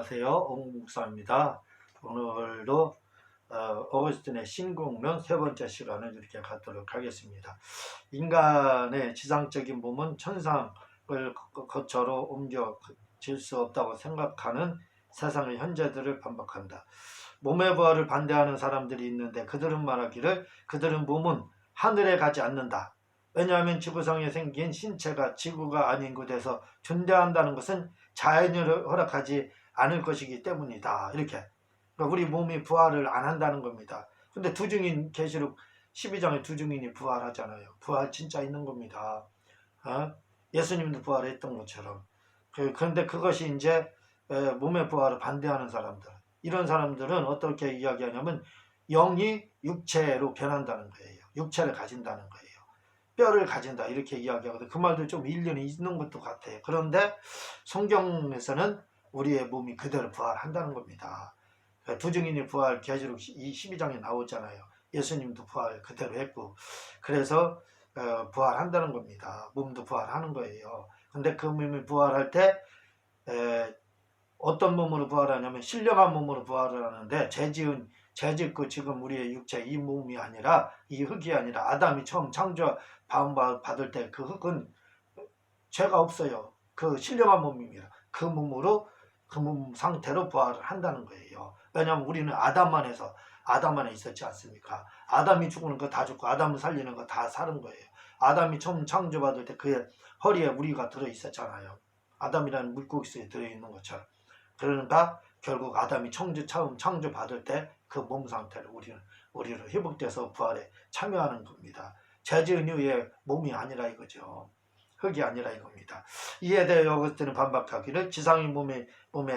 안녕하세요. 옥목사입니다. 오늘도 어거스틴의 신공론 세 번째 시간을 이렇게 갖도록 하겠습니다. 인간의 지상적인 몸은 천상을 거처로 옮겨질 수 없다고 생각하는 세상의 현재들을 반박한다. 몸의 부활을 반대하는 사람들이 있는데 그들은 말하기를 그들은 몸은 하늘에 가지 않는다. 왜냐하면 지구상에 생긴 신체가 지구가 아닌 곳에서 존재한다는 것은 자연이 허락하지 않을 것이기 때문이다. 이렇게. 그러니까 우리 몸이 부활을 안 한다는 겁니다. 근데 두증인 계시록 12장에 두증인이 부활하잖아요. 부활 진짜 있는 겁니다. 예수님도 부활했던 것처럼. 그런데 그것이 이제 몸의 부활을 반대하는 사람들. 이런 사람들은 어떻게 이야기하냐면 영이 육체로 변한다는 거예요. 육체를 가진다는 거예요. 뼈를 가진다 이렇게 이야기하거든요. 그 말도 좀 일리는 있는 것도 같아요. 그런데 성경에서는 우리의 몸이 그대로 부활한다는 겁니다. 두 증인이 부활 계시록 12장에 나오잖아요. 예수님도 부활 그대로 했고 그래서 부활한다는 겁니다. 몸도 부활하는 거예요. 근데 그 몸이 부활할 때 어떤 몸으로 부활하냐면 신령한 몸으로 부활을 하는데 죄짓고 지금 우리의 육체 이 몸이 아니라 이 흙이 아니라 아담이 처음 창조 받을 때 그 흙은 죄가 없어요. 그 신령한 몸입니다. 그 몸으로 그 몸 상태로 부활을 한다는 거예요. 왜냐하면 우리는 아담 안에 있었지 않습니까? 아담이 죽는 거 다 죽고 아담을 살리는 거 다 사는 거예요. 아담이 처음 창조받을 때 그의 허리에 우리가 들어있었잖아요. 아담이라는 물고기 속에 들어있는 것처럼. 그러니까 결국 아담이 처음 창조받을 때 그 몸 상태를 우리를 회복돼서 부활에 참여하는 겁니다. 죄지은 이후의 몸이 아니라 이거죠. 흙이 아니라 이겁니다. 이에 대해 어거스틴은 반박하기를 지상의 몸에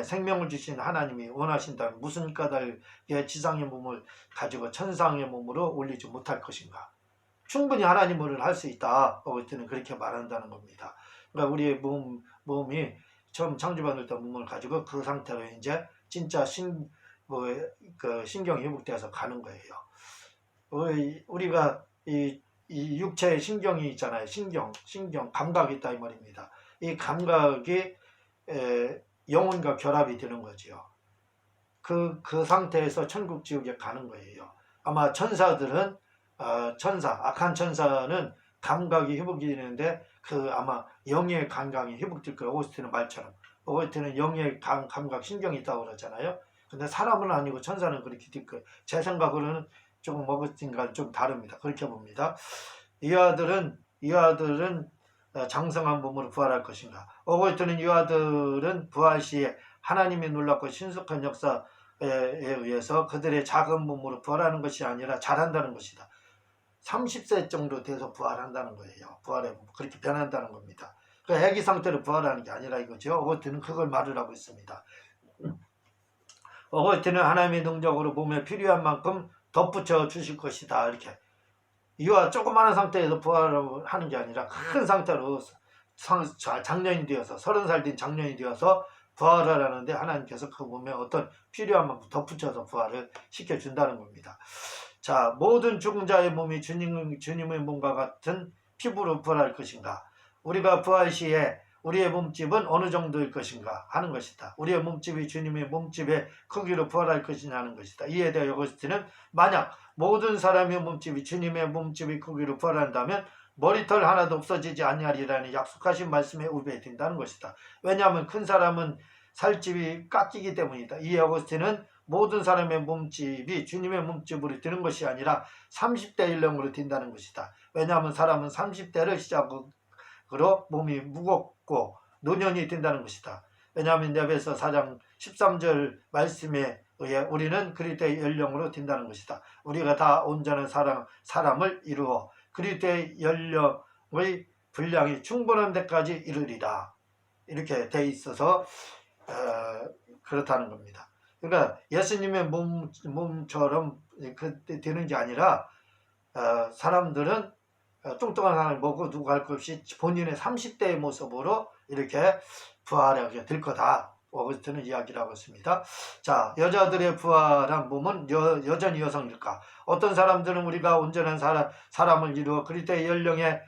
생명을 주신 하나님이 원하신다면 무슨 까닭에 지상의 몸을 가지고 천상의 몸으로 올리지 못할 것인가. 충분히 하나님을 할 수 있다. 어거스틴은 그렇게 말한다는 겁니다. 그러니까 우리의 몸이 처음 창조받을 때 몸을 가지고 그 상태로 이제 진짜 신경이 회복돼서 가는 거예요. 우리가 이 육체의 신경이 있잖아요. 신경, 감각이 있다 이 말입니다. 이 감각이 영혼과 결합이 되는 거죠. 그 상태에서 천국 지옥에 가는 거예요. 아마 천사들은 악한 천사는 감각이 회복이 되는데 아마 영의 감각이 회복될 거예요. 오거스틴의 말처럼. 오거스틴은 영의 감각, 신경이 있다고 그러잖아요. 근데 사람은 아니고 천사는 그렇게 될 거예요. 제 생각으로는 조금 오거스틴과 좀 다릅니다. 그렇게 봅니다. 이 아들은 장성한 몸으로 부활할 것인가. 오거스틴은 이 아들은 부활 시에 하나님이 놀랍고 신속한 역사에 의해서 그들의 작은 몸으로 부활하는 것이 아니라 잘한다는 것이다. 30세 정도 돼서 부활한다는 거예요. 부활에 그렇게 변한다는 겁니다. 그 애기 상태로 부활하는 게 아니라 이거죠. 오거스틴은 그걸 말을 하고 있습니다. 오거스틴은 하나님의 능력으로 몸에 필요한 만큼 덧붙여 주실 것이다. 이렇게 이와 조그마한 상태에서 부활하는 게 아니라 큰 상태로 장년이 되어서 30살 된 장년이 되어서 부활을 하는데 하나님께서 그 몸에 어떤 필요한 만큼 덧붙여서 부활을 시켜준다는 겁니다. 자, 모든 죽은 자의 몸이 주님의 몸과 같은 피부로 부활할 것인가? 우리가 부활 시에 우리의 몸집은 어느 정도일 것인가 하는 것이다. 우리의 몸집이 주님의 몸집의 크기로 부활할 것이냐 하는 것이다. 이에 대해 어거스틴은 만약 모든 사람의 몸집이 주님의 몸집의 크기로 부활한다면 머리털 하나도 없어지지 아니하리라는 약속하신 말씀에 우배된다는 것이다. 왜냐하면 큰 사람은 살집이 깎이기 때문이다. 이에 어거스틴은 모든 사람의 몸집이 주님의 몸집으로 드는 것이 아니라 30대 연령으로 든다는 것이다. 왜냐하면 사람은 30대를 시작으로 몸이 무겁고 노년이 된다는 것이다. 왜냐하면 에베소 4장 13절 말씀에 의해 우리는 그리스도의 연령으로 든다는 것이다. 우리가 다 온전한 사람을 이루어 그리스도의 연령의 분량이 충분한 데까지 이르리라. 이렇게 돼 있어서 그렇다는 겁니다. 그러니까 예수님의 몸처럼 되는 게 아니라 사람들은 뚱뚱한 사람을 먹고 누구 할 것 없이 본인의 30대의 모습으로 이렇게 부활하게 될 거다. 오거스틴은 이야기를 하고 있습니다. 자, 여자들의 부활한 몸은 여전히 여성일까? 어떤 사람들은 우리가 온전한 사람을 이루어 그리스도의 연령에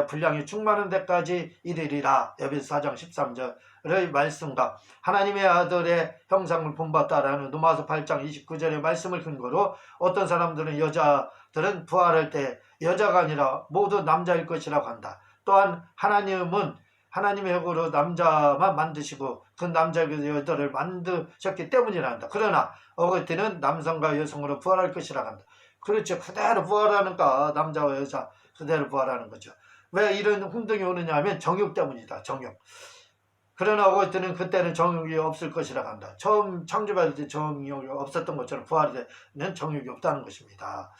분량이 충만한 데까지 이르리라. 에베소 4장 13절의 말씀과 하나님의 아들의 형상을 본받다라는 로마서 8장 29절의 말씀을 근거로 어떤 사람들은 여자들은 부활할 때 여자가 아니라 모두 남자일 것이라고 한다. 또한 하나님은 하나님의 혁으로 남자만 만드시고 그 남자에게 여자를 만드셨기 때문이라 한다. 그러나 어거티는 남성과 여성으로 부활할 것이라고 한다. 그렇죠. 그대로 부활하는가. 남자와 여자 그대로 부활하는 거죠. 왜 이런 혼동이 오느냐 하면 정욕 때문이다. 정욕. 그러나 어거티는 그때는 정욕이 없을 것이라고 한다. 처음 창조받을 때 정욕이 없었던 것처럼 부활할 때는 정욕이 없다는 것입니다.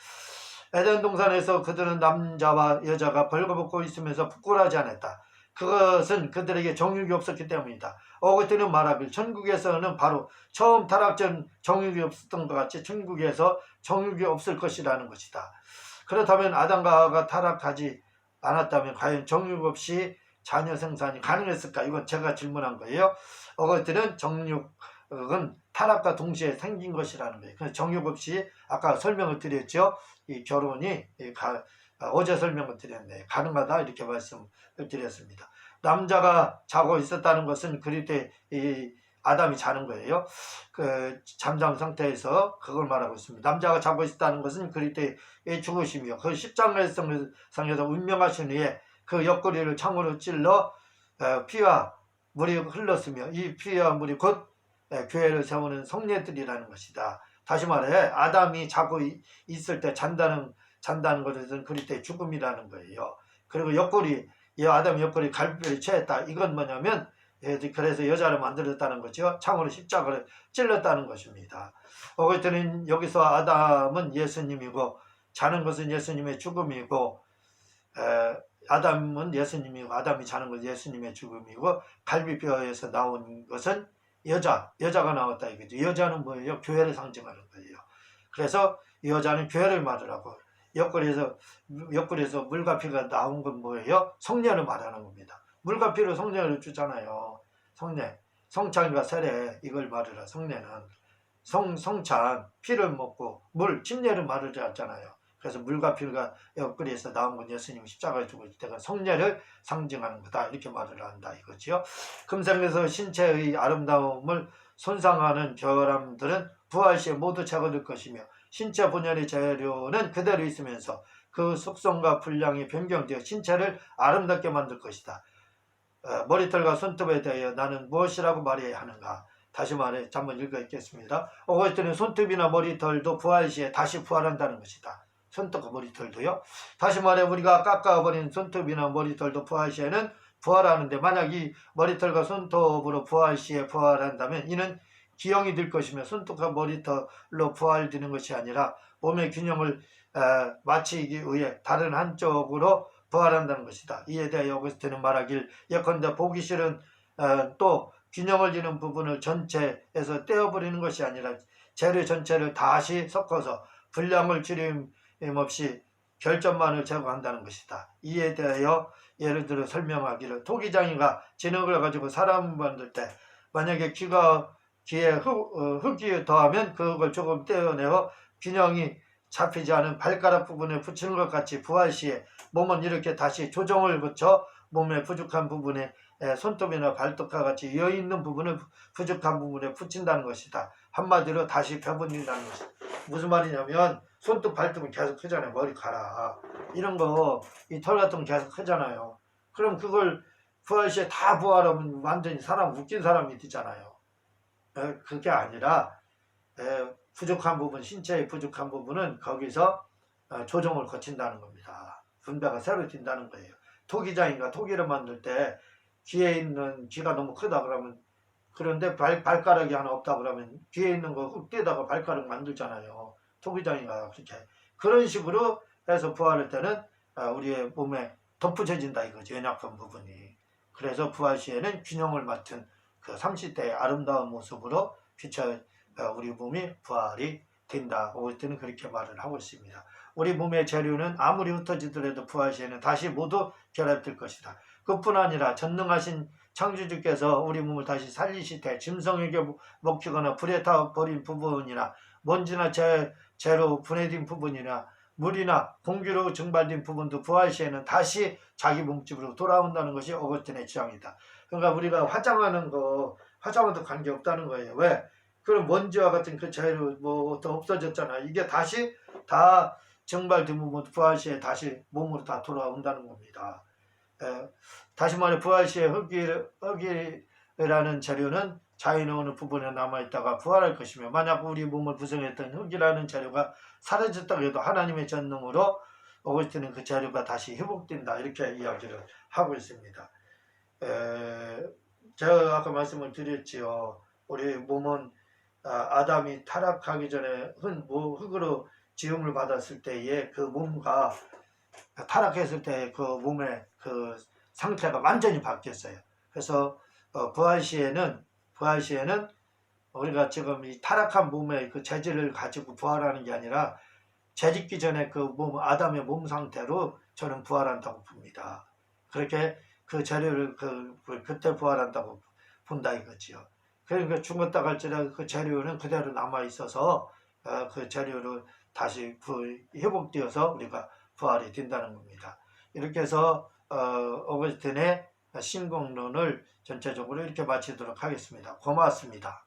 에덴 동산에서 그들은 남자와 여자가 벌거벗고 있으면서 부끄러워하지 않았다. 그것은 그들에게 정욕이 없었기 때문이다. 어거티는 말하길 천국에서는 바로 처음 타락 전 정욕이 없었던 것 같이 천국에서 정욕이 없을 것이라는 것이다. 그렇다면 아담과 하와가 타락하지 않았다면 과연 정욕 없이 자녀 생산이 가능했을까? 이건 제가 질문한 거예요. 어거티는 정욕은 타락과 동시에 생긴 것이라는 거예요. 그래서 정욕 없이 아까 설명을 드렸죠. 이 결혼이 어제 설명을 드렸네. 가능하다 이렇게 말씀을 드렸습니다. 남자가 자고 있었다는 것은 그릴 때 이 아담이 자는 거예요. 그 잠잠 상태에서 그걸 말하고 있습니다. 남자가 자고 있었다는 것은 그릴 때의 죽으심이요. 그 십장례상에서 운명하신 후에 그 옆구리를 창으로 찔러 피와 물이 흘렀으며 이 피와 물이 곧 교회를 세우는 성례들이라는 것이다. 다시 말해 아담이 자고 있을 때 잔다는 것은 그릴 때 죽음이라는 거예요. 그리고 옆구리, 이 아담 옆구리 갈비뼈를 채했다. 이건 뭐냐면 그래서 여자를 만들었다는 거죠. 창으로 십자가를 찔렀다는 것입니다. 어거티는 여기서 아담은 예수님이고 자는 것은 예수님의 죽음이고 아담은 예수님이고 아담이 자는 것은 예수님의 죽음이고 갈비뼈에서 나온 것은 여자가 나왔다 이거죠. 여자는 뭐예요? 교회를 상징하는 거예요. 그래서 여자는 교회를 말하라고. 옆구리에서 물과 피가 나온 건 뭐예요? 성년을 말하는 겁니다. 물과 피로 성년을 주잖아요. 성례, 성찬과 세례 이걸 말하라. 성례는 성찬, 피를 먹고 물, 침례를 말하잖아요. 그래서 물과 피가 옆구리에서 나온 건 예수님이 십자가에 죽을 때가 성례를 상징하는 거다 이렇게 말을 한다 이거지요. 금생에서 신체의 아름다움을 손상하는 결함들은 부활 시에 모두 제거될 것이며 신체 본연의 재료는 그대로 있으면서 그 속성과 분량이 변경되어 신체를 아름답게 만들 것이다. 머리털과 손톱에 대하여 나는 무엇이라고 말해야 하는가? 다시 말해 한번 읽어 읽겠습니다. 어거티는 손톱이나 머리털도 부활 시에 다시 부활한다는 것이다. 손톱과 머리털도요. 다시 말해 우리가 깎아버린 손톱이나 머리털도 부활 시에는 부활하는데 만약 이 머리털과 손톱으로 부활 시에 부활한다면 이는 기형이 될 것이며 손톱과 머리털로 부활되는 것이 아니라 몸의 균형을 맞추기 위해 다른 한쪽으로 부활한다는 것이다. 이에 대해 어거스틴은 말하길 예컨대 보기 싫은 또 균형을 이루는 부분을 전체에서 떼어버리는 것이 아니라 재료 전체를 다시 섞어서 분량을 줄임없이 결점만을 제거한다는 것이다. 이에 대하여 예를 들어 설명하기를 토기장이가 진흙을 가지고 사람을 만들 때 만약에 귀에 흙이 더하면 그걸 조금 떼어내어 균형이 잡히지 않은 발가락 부분에 붙이는 것 같이 부활 시에 몸은 이렇게 다시 조정을 거쳐 몸의 부족한 부분에 손톱이나 발톱과 같이 여있는 부분을 부족한 부분에 붙인다는 것이다. 한마디로 다시 배분이라는 것이다. 무슨 말이냐면 손톱 발톱은 계속 크잖아요. 머리카락 이런 거 이 털 같은 거 계속 크잖아요. 그럼 그걸 부활 시에 다 부활하면 완전히 사람 웃긴 사람이 되잖아요. 그게 아니라 부족한 부분, 신체의 부족한 부분은 거기서 조정을 거친다는 겁니다. 분배가 새로 뛴다는 거예요. 토기장인가 토기를 만들 때 귀에 있는 귀가 너무 크다 그러면 그런데 발가락이 하나 없다 그러면 귀에 있는 거 흙 떼다가 발가락 만들잖아요. 토기장인가 그렇게 그런 식으로 해서 부활할 때는 우리의 몸에 덧붙여진다 이거죠. 연약한 부분이. 그래서 부활 시에는 균형을 맡은 그 30대의 아름다운 모습으로 비춰 우리 몸이 부활이 된다. 어거스틴은 그렇게 말을 하고 있습니다. 우리 몸의 재료는 아무리 흩어지더라도 부활 시에는 다시 모두 결합될 것이다. 그뿐 아니라 전능하신 창조주께서 우리 몸을 다시 살리실 때 짐승에게 먹히거나 불에 타버린 부분이나 먼지나 재로 분해된 부분이나 물이나 공기로 증발된 부분도 부활 시에는 다시 자기 몸집으로 돌아온다는 것이 어거스틴의 주장이다. 그러니까 우리가 화장하는 거, 화장과도 관계없다는 거예요. 왜? 그럼 먼지와 같은 그 재료 뭐 없어졌잖아. 이게 다시 다 증발된 부분 부활 시에 다시 몸으로 다 돌아온다는 겁니다. 다시 말해 부활 시에 흙이라는 재료는 자연의 어느 부분에 남아있다가 부활할 것이며, 만약 우리 몸을 구성했던 흙이라는 재료가 사라졌다고 해도 하나님의 전능으로 어거스틴은 그 재료가 다시 회복된다, 이렇게 이야기를 하고 있습니다. 제가 아까 말씀을 드렸지요. 우리 몸은 아담이 타락하기 전에 흙으로 지음을 받았을 때에 그 몸과 타락했을 때 그 몸의 그 상태가 완전히 바뀌었어요. 그래서 부활 시에는 우리가 지금 이 타락한 몸의 그 재질을 가지고 부활하는 게 아니라 재짓기 전에 그 몸, 아담의 몸 상태로 저는 부활한다고 봅니다. 그렇게 그 재료를 그때 부활한다고 본다 이거지요. 그러니까 죽었다 갈지라도 그 재료는 그대로 남아 있어서 그 재료를 다시 회복되어서 우리가 부활이 된다는 겁니다. 이렇게 해서 어거스틴의 신공론을 전체적으로 이렇게 마치도록 하겠습니다. 고맙습니다.